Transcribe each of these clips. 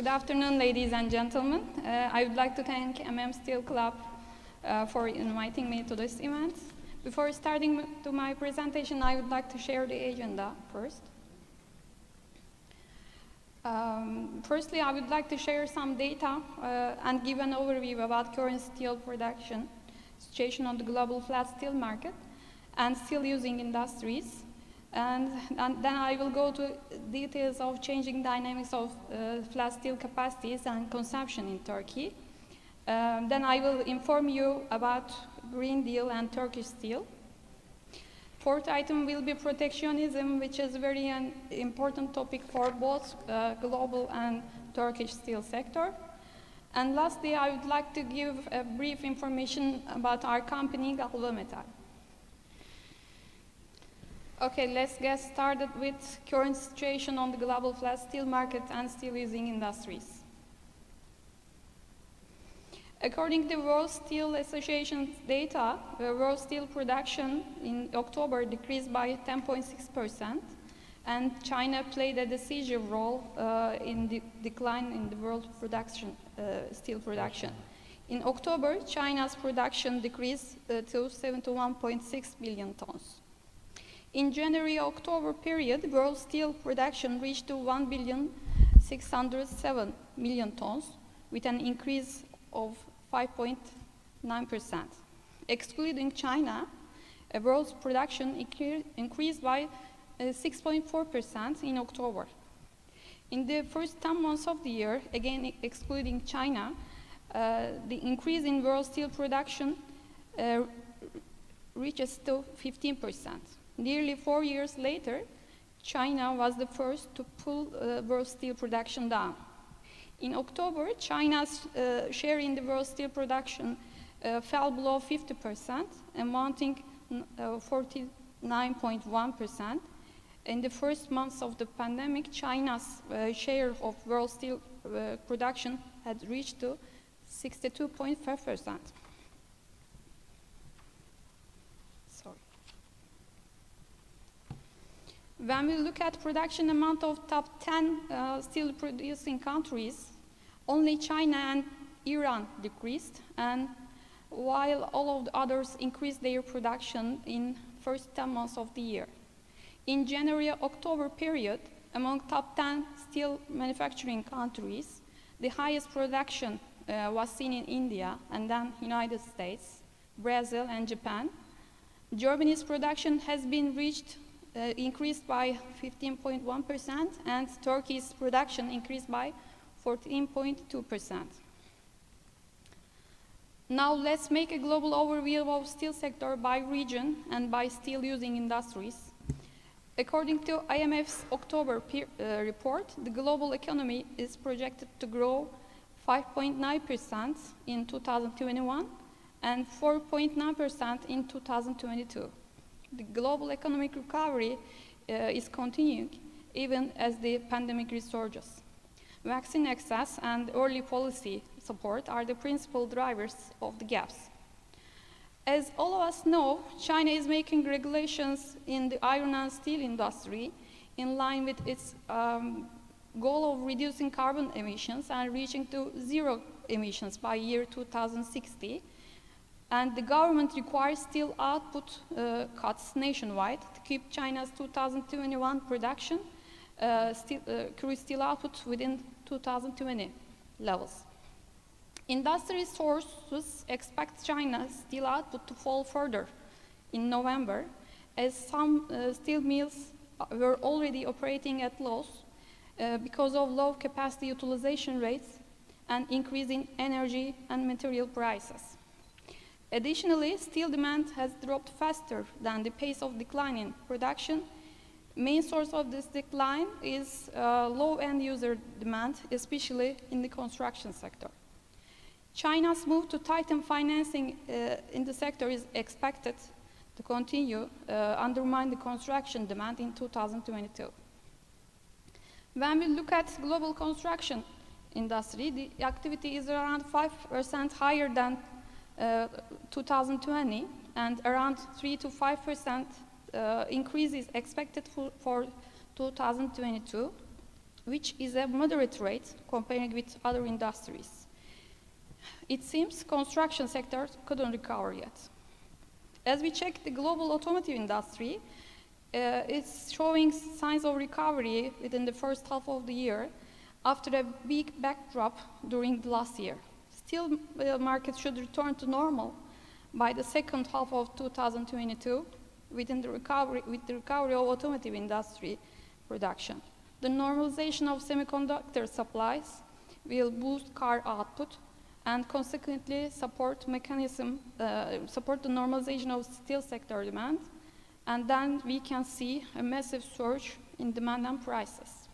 afternoon, ladies and gentlemen. I would like to thank Steel Club for inviting me to this event. Before starting to my presentation, I would like to share the agenda first. Firstly, I would like to share some data and give an overview about current steel production, situation on the global flat steel market, and steel using industries. And then I will go to details of changing dynamics of flat steel capacities and consumption in Turkey. Then I will inform you about Green Deal and Turkish steel. Fourth item will be protectionism, which is a very important topic for both global and Turkish steel sector. And lastly, I would like to give a brief information about our company, Galva Metal. Okay, let's get started with current situation on the global flat steel market and steel using industries. According to World Steel Association's data, world steel production in October decreased by 10.6%, and China played a decisive role in the decline in the world production, steel production. In October, China's production decreased to 71.6 billion tons. In January-October period, world steel production reached to 1,607 million tons, with an increase of 5.9%. Excluding China, world production increased by 6.4% in October. In the first 10 months of the year, again excluding China, the increase in world steel production reaches to 15%. Nearly 4 years later, China was the first to pull world steel production down. In October, China's share in the world steel production fell below 50%, amounting 49.1%. In the first months of the pandemic, China's share of world steel production had reached to 62.5%. When we look at production amount of top 10 steel producing countries, only China and Iran decreased, and while all of the others increased their production in first 10 months of the year. In January-October period, among top 10 steel manufacturing countries, the highest production was seen in India, and then United States, Brazil, and Japan. Germany's production has been increased by 15.1%, and Turkey's production increased by 14.2%. Now let's make a global overview of steel sector by region and by steel using industries. According to IMF's October report, the global economy is projected to grow 5.9% in 2021 and 4.9% in 2022. The global economic recovery is continuing even as the pandemic resurges. Vaccine access and early policy support are the principal drivers of the gaps. As all of us know, China is making regulations in the iron and steel industry in line with its goal of reducing carbon emissions and reaching to zero emissions by year 2060. And the government requires steel output cuts nationwide to keep China's 2021 production crude steel output within 2020 levels. Industry sources expect China's steel output to fall further in November, as some steel mills were already operating at loss because of low capacity utilization rates and increasing energy and material prices. Additionally, steel demand has dropped faster than the pace of decline in production. Main source of this decline is low end user demand, especially in the construction sector. China's move to tighten financing in the sector is expected to continue undermine the construction demand in 2022. When we look at global construction industry, the activity is around 5% higher than 2020, and around 3 to 5% increase is expected for 2022. which is a moderate rate comparing with other industries. It seems construction sector couldn't recover yet. As we check the global automotive industry, it's showing signs of recovery within the first half of the year after a weak backdrop during the last year. Still, the market should return to normal by the second half of 2022 with the recovery of automotive industry production. The normalization of semiconductor supplies will boost car output and consequently support the normalization of steel sector demand, and then we can see a massive surge in demand and prices.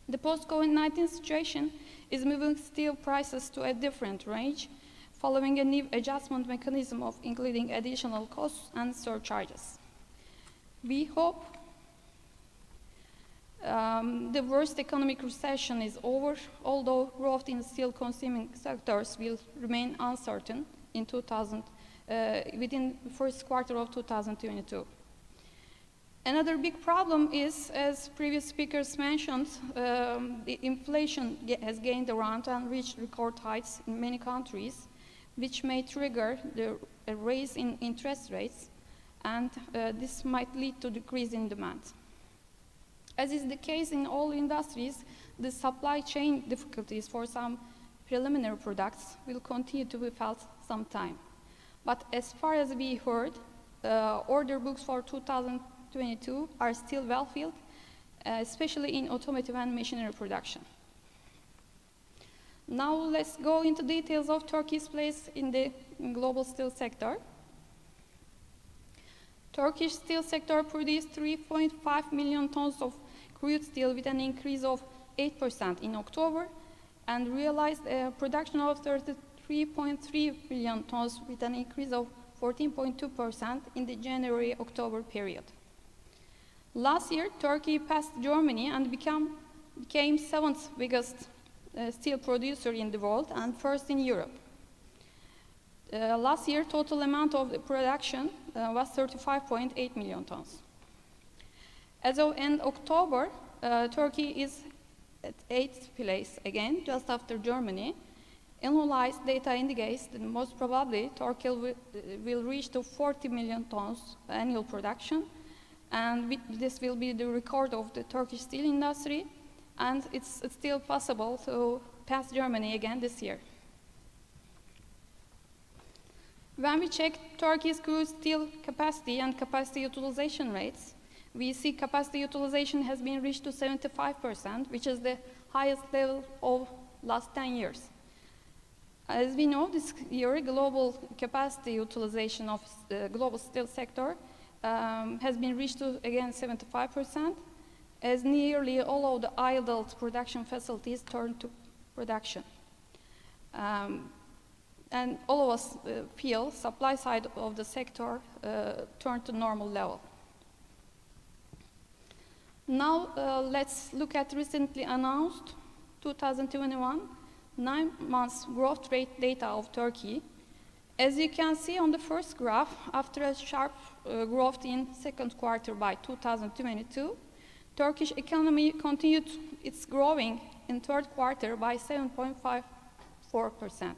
The post-COVID-19 situation is moving steel prices to a different range, following a new adjustment mechanism of including additional costs and surcharges. We hope the worst economic recession is over, although growth in steel-consuming sectors will remain uncertain in within the first quarter of 2022. Another big problem is, as previous speakers mentioned, the inflation has gained around and reached record heights in many countries, which may trigger a raise in interest rates, and this might lead to decrease in demand. As is the case in all industries, the supply chain difficulties for some preliminary products will continue to be felt some time. But as far as we heard, order books for 2022 are still well filled, especially in automotive and machinery production. Now let's go into details of Turkey's place in the global steel sector. Turkish steel sector produced 3.5 million tons of crude steel with an increase of 8% in October and realized a production of 33.3 million tons with an increase of 14.2% in the January-October period. Last year, Turkey passed Germany and became seventh biggest steel producer in the world and first in Europe. Last year, total amount of the production was 35.8 million tons. As of end October, Turkey is at 8th place again, just after Germany. Analyzed data indicates that most probably Turkey will reach to 40 million tons annual production, and this will be the record of the Turkish steel industry, and it's still possible to pass Germany again this year. When we check Turkey's crude steel capacity and capacity utilization rates, we see capacity utilization has been reached to 75%, which is the highest level of last 10 years. As we know, this year global capacity utilization of the global steel sector has been reached to again 75%, as nearly all of the idled production facilities turned to production. And all of us feel supply side of the sector turned to normal level. Now let's look at recently announced 2021 9 months growth rate data of Turkey. As you can see on the first graph, after a sharp growth in second quarter by 2022, Turkish economy continued its growing in third quarter by 7.54%.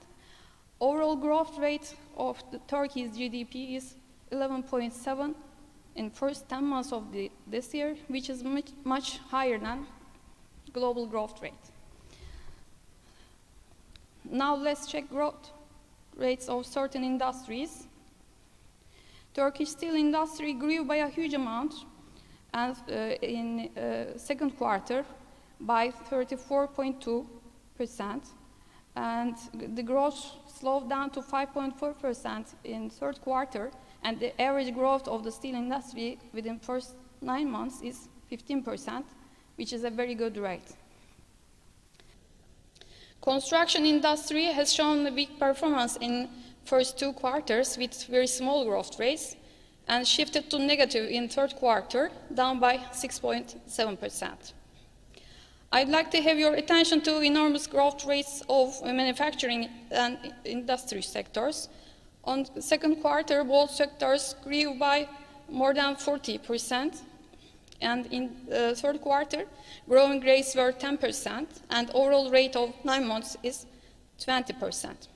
Overall growth rate of the Turkey's GDP is 11.7 in first 10 months of this year, which is much higher than global growth rate. Now let's check growth rates of certain industries. Turkish steel industry grew by a huge amount, and in second quarter by 34.2%, and the growth slowed down to 5.4% in third quarter, and the average growth of the steel industry within first 9 months is 15%, which is a very good rate. Construction industry has shown a weak performance in first 2 quarters with very small growth rates and shifted to negative in third quarter, down by 6.7%. I'd like to have your attention to enormous growth rates of manufacturing and industry sectors. On the second quarter, both sectors grew by more than 40%, And in the third quarter, growing rates were 10%, and overall rate of 9 months is 20%.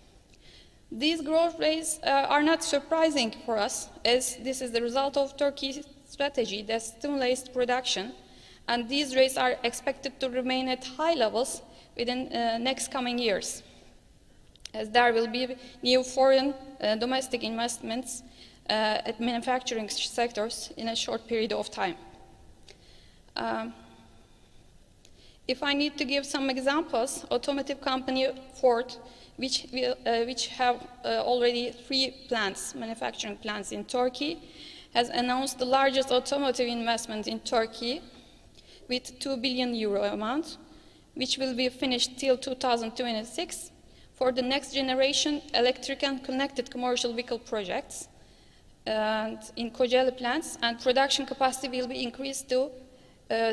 These growth rates are not surprising for us, as this is the result of Turkey's strategy that stimulates production, and these rates are expected to remain at high levels within next coming years, as there will be new foreign domestic investments at manufacturing sectors in a short period of time. If I need to give some examples, automotive company Ford, which have already 3 plants, manufacturing plants in Turkey, has announced the largest automotive investment in Turkey with €2 billion amount, which will be finished till 2026 for the next generation electric and connected commercial vehicle projects and in Kocaeli plants, and production capacity will be increased to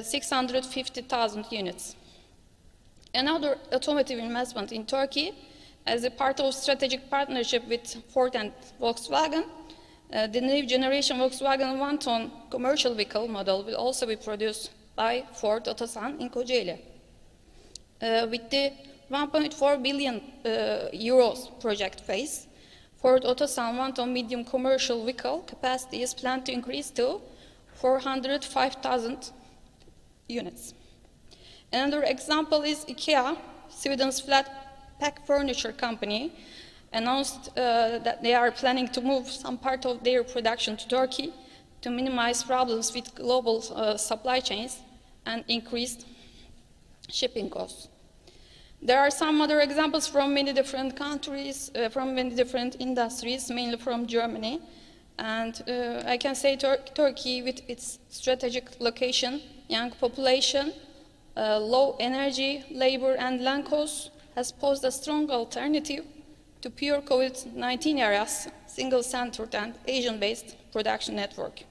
650,000 units. Another automotive investment in Turkey, as a part of strategic partnership with Ford and Volkswagen, the new generation Volkswagen 1-ton commercial vehicle model will also be produced by Ford Otosan in Kocaeli. With the 1.4 billion euros project phase, Ford Otosan 1-ton medium commercial vehicle capacity is planned to increase to 405,000 units. Another example is IKEA, Sweden's flat pack furniture company, announced that they are planning to move some part of their production to Turkey to minimize problems with global supply chains and increased shipping costs. There are some other examples from many different countries, from many different industries, mainly from Germany. And I can say Turkey, with its strategic location, young population, low energy, labor, and land costs, has posed a strong alternative to pure COVID-19 eras, single-centered and Asian-based production network.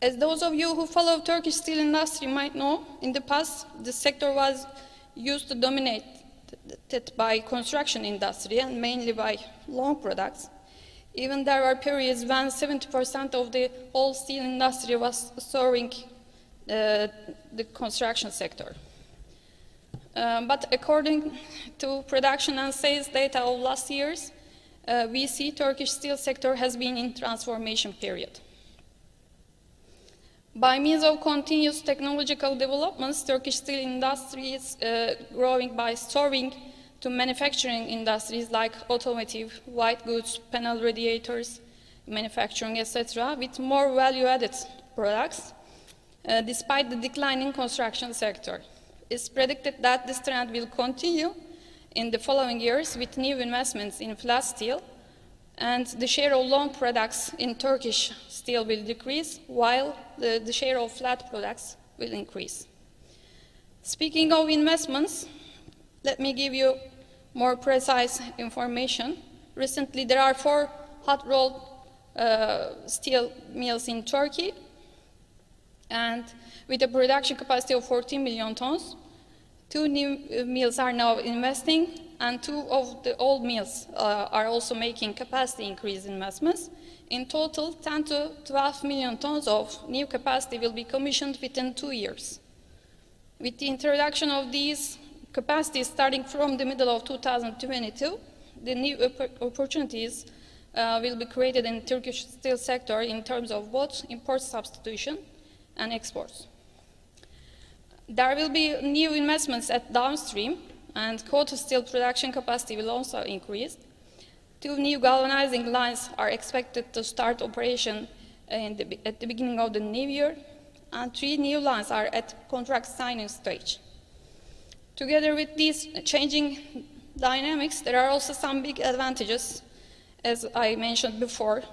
As those of you who follow Turkish steel industry might know, in the past, the sector was used to dominate by construction industry and mainly by long products. Even there were periods when 70% of the whole steel industry was serving the construction sector. But according to production and sales data of last years, we see Turkish steel sector has been in transformation period. By means of continuous technological developments, Turkish steel industry is growing by serving to manufacturing industries like automotive, white goods, panel radiators, manufacturing, etc., with more value-added products, despite the declining construction sector. It's predicted that this trend will continue in the following years with new investments in flat steel, and the share of long products in Turkish steel will decrease, while the share of flat products will increase. Speaking of investments, let me give you more precise information. Recently, there are 4 hot-rolled steel mills in Turkey, and with a production capacity of 14 million tons, 2 new mills are now investing, and 2 of the old mills are also making capacity increase investments. In total, 10 to 12 million tons of new capacity will be commissioned within 2 years. With the introduction of these capacities starting from the middle of 2022, the new opportunities will be created in the Turkish steel sector in terms of both import substitution and exports. There will be new investments at downstream, and coated steel production capacity will also increase. 2 new galvanizing lines are expected to start operation at the beginning of the new year, and 3 new lines are at contract signing stage. Together with these changing dynamics, there are also some big advantages, as I mentioned before.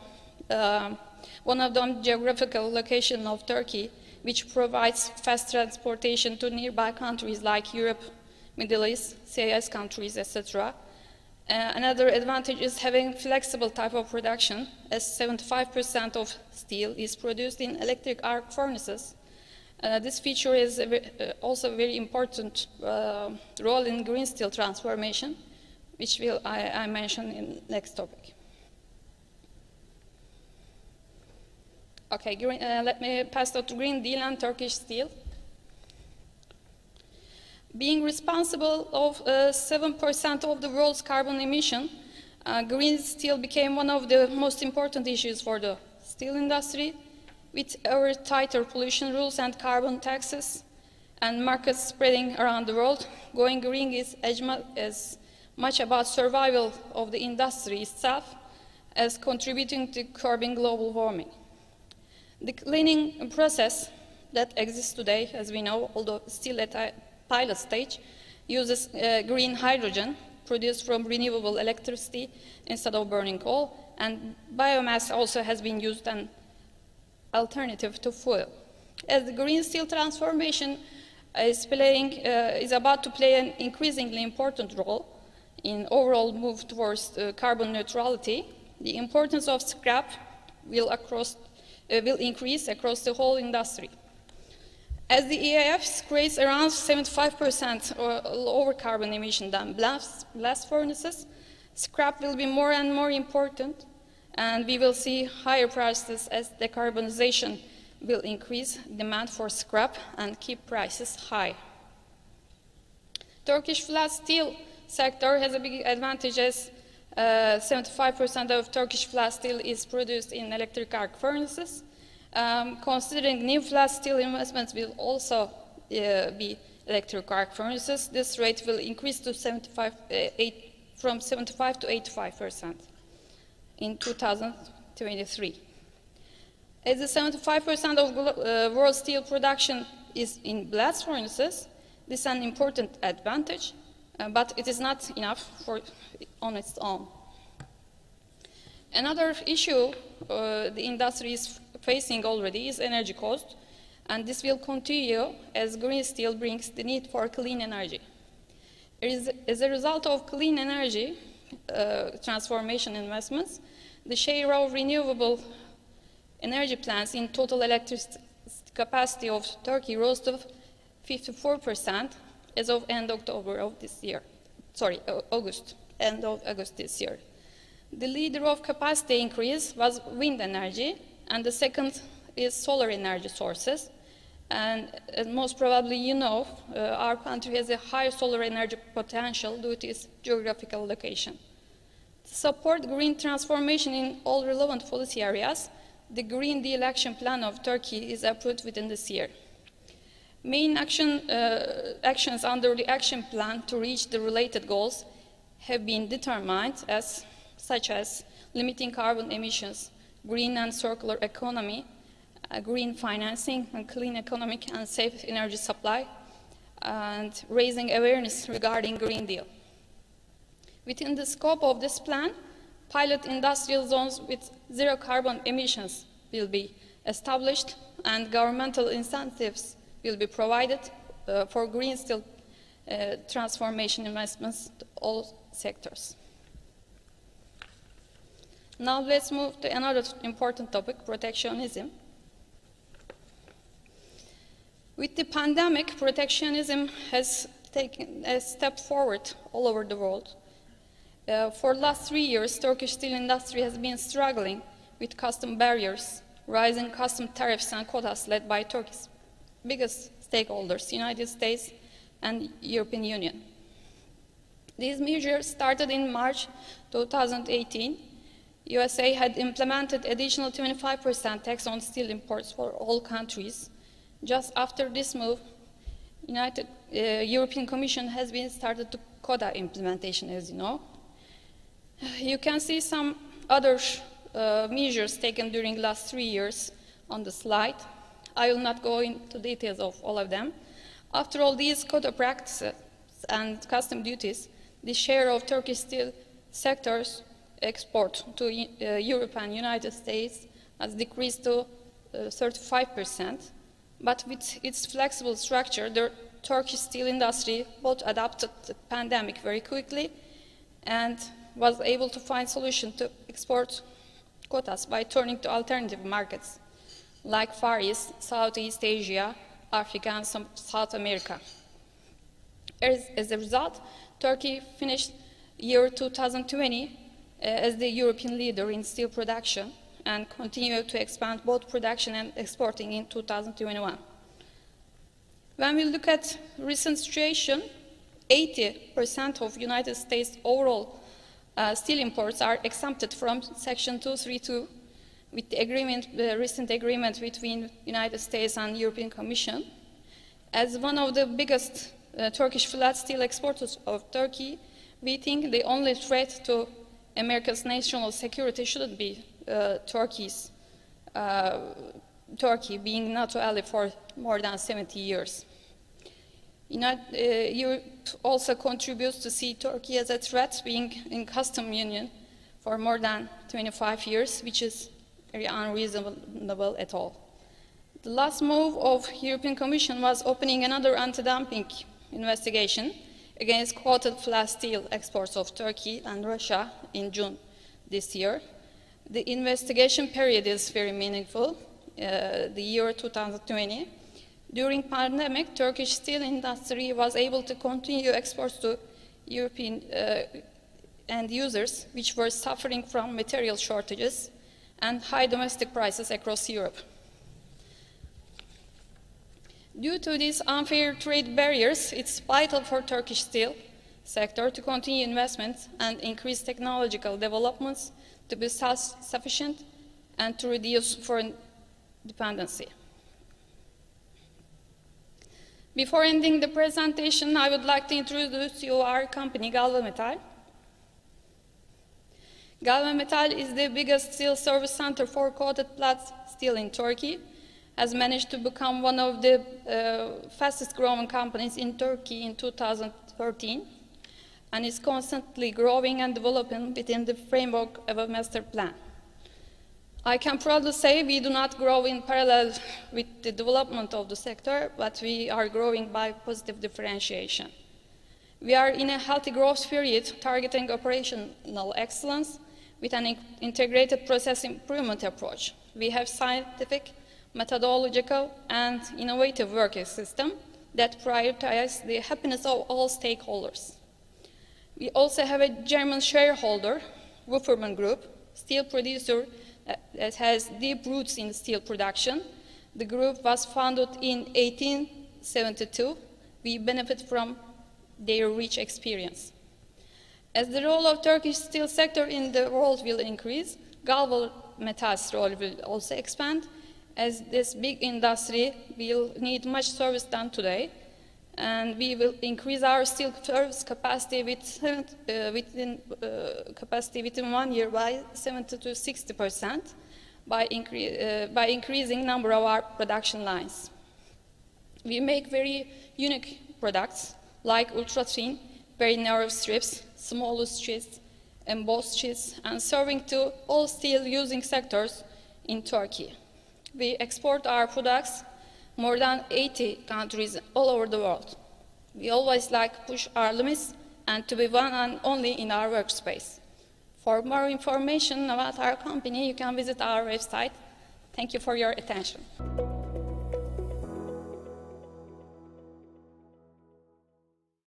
One of them, geographical location of Turkey, which provides fast transportation to nearby countries like Europe, Middle East, CIS countries, etc. Another advantage is having flexible type of production, as 75% of steel is produced in electric arc furnaces. This feature is also a very important role in green steel transformation, which I mention in next topic. Okay, let me pass out to Green Deal and Turkish steel. Being responsible of 7% of the world's carbon emission, green steel became one of the most important issues for the steel industry, with ever tighter pollution rules and carbon taxes and markets spreading around the world. Going green is as much about survival of the industry itself as contributing to curbing global warming. The cleaning process that exists today, as we know, although still at a pilot stage, uses green hydrogen produced from renewable electricity instead of burning coal, and biomass also has been used an alternative to fuel. As the green steel transformation is about to play an increasingly important role in overall move towards carbon neutrality, the importance of scrap will increase across the whole industry. As the EAFs creates around 75% lower carbon emission than blast furnaces, scrap will be more and more important, and we will see higher prices as decarbonization will increase demand for scrap and keep prices high. Turkish flat steel sector has a big advantage as 75% of Turkish flat steel is produced in electric arc furnaces. Considering new flat steel investments will also be electric arc furnaces, this rate will increase to from 75 to 85% in 2023. As the 75% of world steel production is in blast furnaces, this is an important advantage, but it is not enough on its own. Another issue the industry is facing already is energy cost, and this will continue as green steel brings the need for clean energy. As a result of clean energy transformation investments, the share of renewable energy plants in total electricity capacity of Turkey rose to 54% as of end October of this year. Sorry, end of August this year. The leader of capacity increase was wind energy, and the second is solar energy sources. And most probably you know, our country has a high solar energy potential due to its geographical location. To support green transformation in all relevant policy areas, the Green Deal Action Plan of Turkey is approved within this year. Main actions under the action plan to reach the related goals have been determined such as limiting carbon emissions, green and circular economy, green financing, and clean economic and safe energy supply, and raising awareness regarding Green Deal. Within the scope of this plan, pilot industrial zones with zero carbon emissions will be established, and governmental incentives will be provided for green steel transformation investments to all sectors. Now let's move to another important topic, protectionism. With the pandemic, protectionism has taken a step forward all over the world. For the last 3 years, Turkish steel industry has been struggling with custom barriers, rising custom tariffs and quotas led by Turkey's biggest stakeholders, United States and European Union. These measures started in March 2018. USA had implemented additional 25% tax on steel imports for all countries. Just after this move, European Commission has been started to quota implementation, as you know. You can see some other measures taken during the last 3 years on the slide. I will not go into details of all of them. After all these quota practices and custom duties, the share of Turkish steel sector's export to Europe and United States has decreased to 35%. But with its flexible structure, the Turkish steel industry both adapted to the pandemic very quickly and was able to find solutions to export quotas by turning to alternative markets like Far East, Southeast Asia, Africa, and South America. As a result, Turkey finished year 2020 as the European leader in steel production, and continue to expand both production and exporting in 2021. When we look at recent situation, 80% of United States overall steel imports are exempted from Section 232 with the recent agreement between United States and European Commission. As one of the biggest Turkish flat steel exporters of Turkey, we think the only threat to America's national security shouldn't be Turkey being NATO ally for more than 70 years. Europe also contributes to see Turkey as a threat, being in custom union for more than 25 years, which is very unreasonable at all. The last move of European Commission was opening another anti-dumping investigation against quoted flat steel exports of Turkey and Russia in June this year. The investigation period is very meaningful, the year 2020. During pandemic, Turkish steel industry was able to continue exports to European end users, which were suffering from material shortages and high domestic prices across Europe. Due to these unfair trade barriers, it's vital for Turkish steel sector to continue investments and increase technological developments to be self-sufficient and to reduce foreign dependency. Before ending the presentation, I would like to introduce you our company, Galva Metal. Galva Metal is the biggest steel service center for coated flat steel in Turkey, has managed to become one of the fastest growing companies in Turkey in 2013, and is constantly growing and developing within the framework of a master plan. I can proudly say we do not grow in parallel with the development of the sector, but we are growing by positive differentiation. We are in a healthy growth period targeting operational excellence with an integrated process improvement approach. We have scientific, methodological, and innovative working system that prioritizes the happiness of all stakeholders. We also have a German shareholder, Wupperman Group, steel producer that has deep roots in steel production. The group was founded in 1872. We benefit from their rich experience. As the role of Turkish steel sector in the world will increase, Galva Metal's role will also expand, as this big industry will need much service done today, and we will increase our steel service capacity within 1 year by 70 to 60% by increasing number of our production lines. We make very unique products like ultra-thin, very narrow strips, smaller sheets, embossed sheets, and serving to all steel using sectors in Turkey. We export our products more than 80 countries all over the world. We always like to push our limits and to be one and only in our workspace. For more information about our company, you can visit our website. Thank you for your attention.